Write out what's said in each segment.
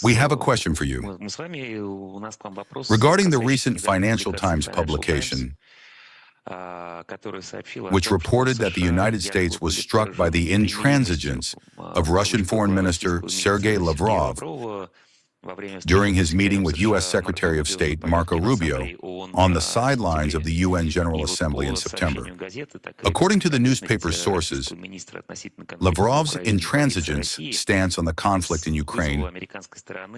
We have a question for you. Regarding the recent Financial Times publication, which reported that the United States was struck by the intransigence of Russian Foreign Minister Sergey Lavrov during his meeting with U.S. Secretary of State Marco Rubio on the sidelines of the UN General Assembly in September. According to the newspaper's sources, Lavrov's intransigence stance on the conflict in Ukraine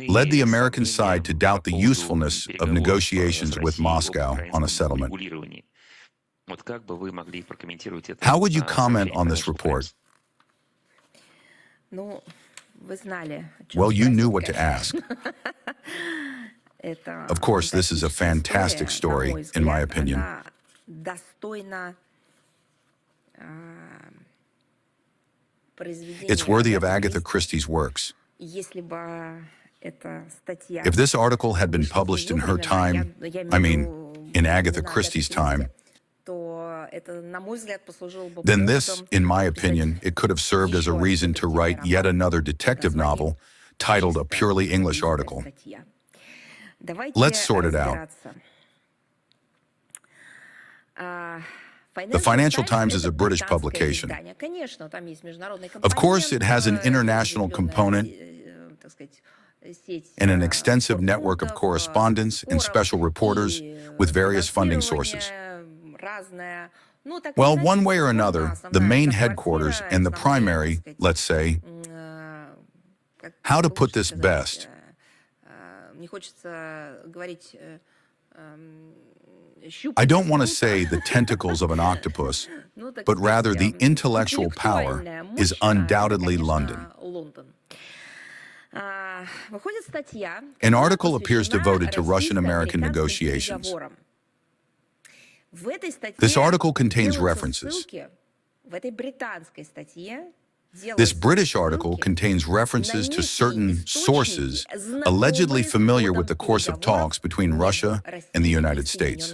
led the American side to doubt the usefulness of negotiations with Moscow on a settlement. How would you comment on this report? Well, you knew what to ask. Of course, this is a fantastic story, in my opinion. It's worthy of Agatha Christie's works. If this article had been published in her time, in Agatha Christie's time, then this, in my opinion, it could have served as a reason to write yet another detective novel titled A Purely English Article. Let's sort it out. The Financial Times is a British publication. Of course, it has an international component and an extensive network of correspondents and special reporters with various funding sources. Well, one way or another, the main headquarters and the primary, let's say, how to put this best? I don't want to say the tentacles of an octopus, but rather the intellectual power is undoubtedly London. An article appears devoted to Russian-American negotiations. This article contains references. This British article contains references to certain sources allegedly familiar with the course of talks between Russia and the United States.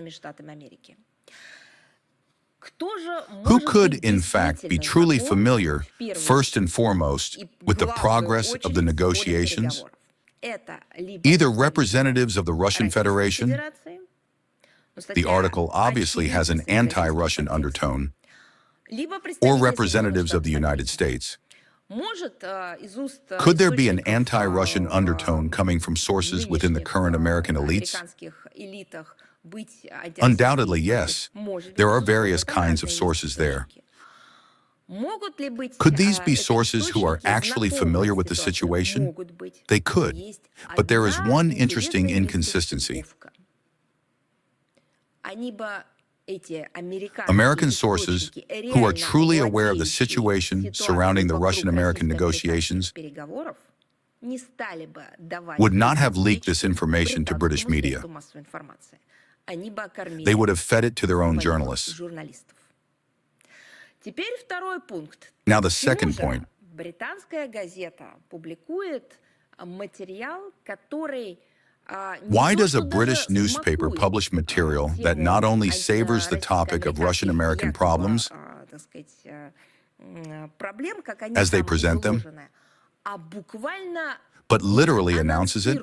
Who could, in fact, be truly familiar, first and foremost, with the progress of the negotiations? Either representatives of the Russian Federation, the article obviously has an anti-Russian undertone, or representatives of the United States. Could there be an anti-Russian undertone coming from sources within the current American elites? Undoubtedly, yes. There are various kinds of sources there. Could these be sources who are actually familiar with the situation? They could. But there is one interesting inconsistency. American sources who are truly aware of the situation surrounding the Russian-American negotiations would not have leaked this information to British media. They would have fed it to their own journalists. Now the second point. Why does a British newspaper publish material that not only savors the topic of Russian-American problems as they present them, but literally announces it?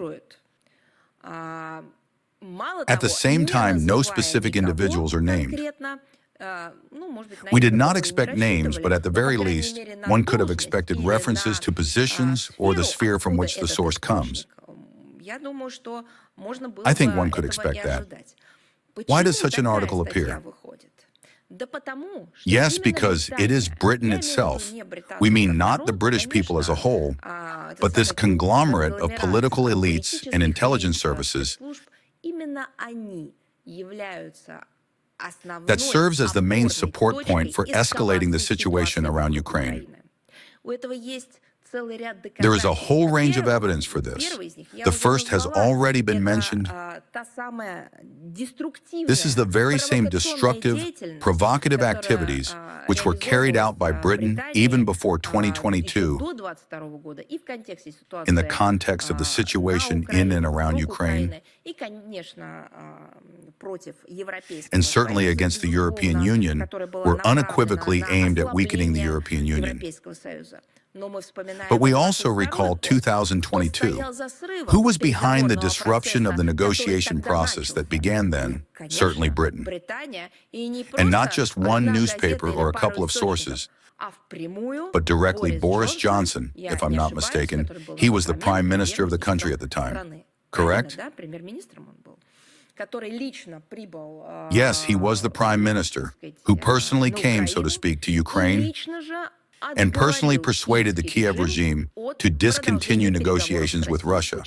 At the same time, no specific individuals are named. We did not expect names, but at the very least, one could have expected references to positions or the sphere from which the source comes. I think one could expect that. Why does such an article appear? Yes, because it is Britain itself. We mean not the British people as a whole, but this conglomerate of political elites and intelligence services that serves as the main support point for escalating the situation around Ukraine. There is a whole range of evidence for this. The first has already been mentioned. This is the very same destructive, provocative activities which were carried out by Britain even before 2022 in the context of the situation in and around Ukraine, and certainly against the European Union, were unequivocally aimed at weakening the European Union. But we also recall 2022. Who was behind the disruption of the negotiation process that began then? Certainly Britain. And not just one newspaper or a couple of sources, but directly Boris Johnson, if I'm not mistaken. He was the prime minister of the country at the time. Correct? Yes, he was the prime minister who personally came, so to speak, to Ukraine and personally persuaded the Kiev regime to discontinue negotiations with Russia.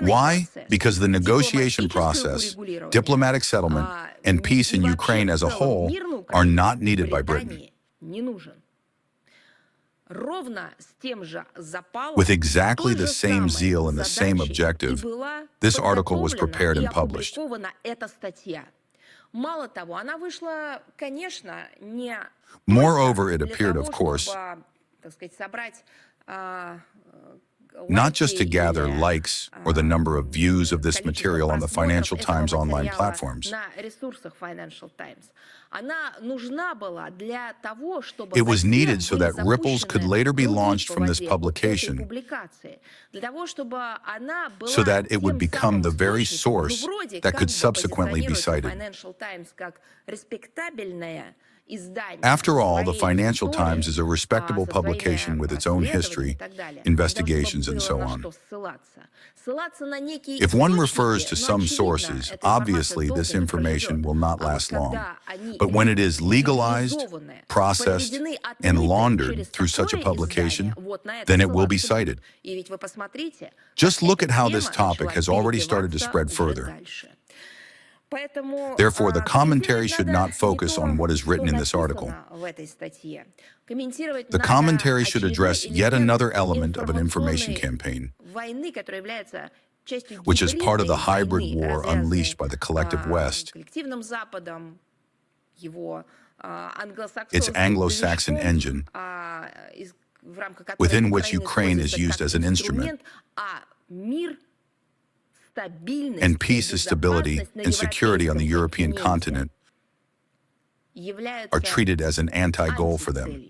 Why? Because the negotiation process, diplomatic settlement, and peace in Ukraine as a whole are not needed by Britain. With exactly the same zeal and the same objective, this article was prepared and published. Moreover, it appeared, of course, not just to gather likes or the number of views of this material on the Financial Times online platforms. It was needed so that ripples could later be launched from this publication, so that it would become the very source that could subsequently be cited. After all, the Financial Times is a respectable publication with its own history, investigations, and so on. If one refers to some sources, obviously this information will not last long. But when it is legalized, processed, and laundered through such a publication, then it will be cited. Just look at how this topic has already started to spread further. Therefore, the commentary should not focus on what is written in this article. The commentary should address yet another element of an information campaign, which is part of the hybrid war unleashed by the collective West. Its Anglo-Saxon engine, within which Ukraine is used as an instrument. And peace, stability, and security on the European continent are treated as an anti-goal for them.